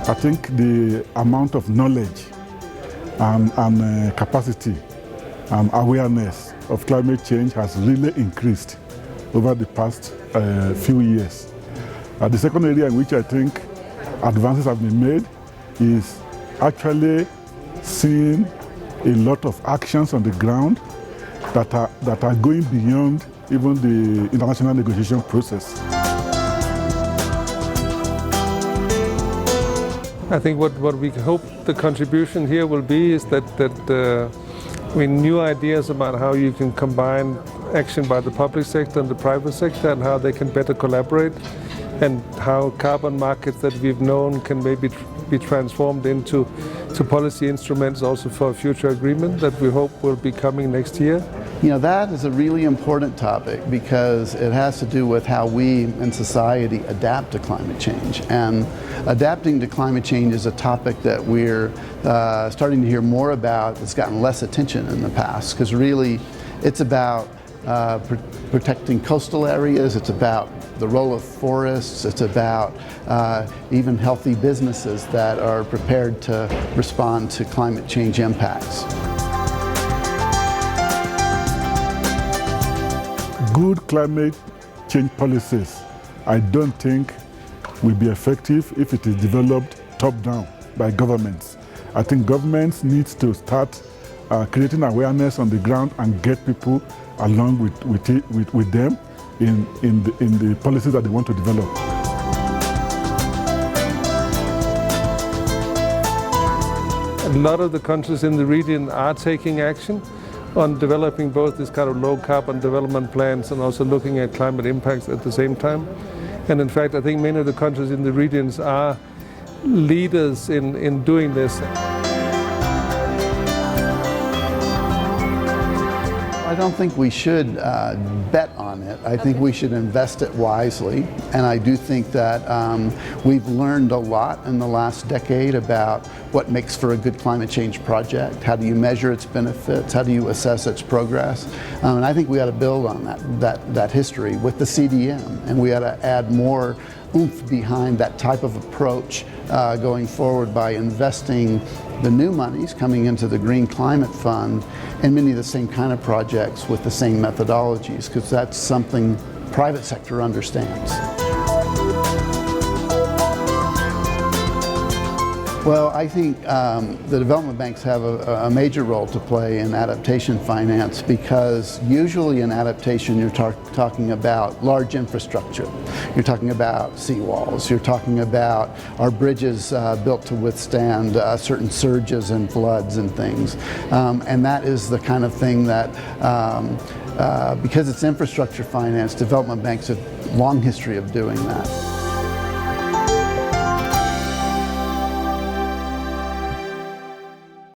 I think the amount of knowledge and capacity and awareness of climate change has really increased over the past few years. The second area in which I think advances have been made is actually seeing a lot of actions on the ground that are going beyond even the international negotiation process. I think what we hope the contribution here will be is that new ideas about how you can combine action by the public sector and the private sector and how they can better collaborate, and how carbon markets that we've known can maybe be transformed into policy instruments also for a future agreement that we hope will be coming next year. You know, that is a really important topic because it has to do with how we in society adapt to climate change. And adapting to climate change is a topic that we're starting to hear more about. It's gotten less attention in the past because really it's about protecting coastal areas, it's about the role of forests, it's about even healthy businesses that are prepared to respond to climate change impacts. Good climate change policies, I don't think will be effective if it is developed top-down by governments. I think governments need to start creating awareness on the ground and get people along with them in the policies that they want to develop. A lot of the countries in the region are taking action on developing both this kind of low carbon development plans and also looking at climate impacts at the same time. And in fact, I think many of the countries in the regions are leaders in doing this. I don't think we should bet on it. I think we should invest it wisely. And I do think that we've learned a lot in the last decade about what makes for a good climate change project. How do you measure its benefits? How do you assess its progress? And I think we ought to build on that history with the CDM. And we ought to add more oomph behind that type of approach going forward by investing the new monies coming into the Green Climate Fund and many of the same kind of projects with the same methodologies, because that's something private sector understands. Well, I think the development banks have a major role to play in adaptation finance, because usually in adaptation you're talking about large infrastructure. You're talking about seawalls. You're talking about our bridges built to withstand certain surges and floods and things. And that is the kind of thing that, because it's infrastructure finance, development banks have a long history of doing that.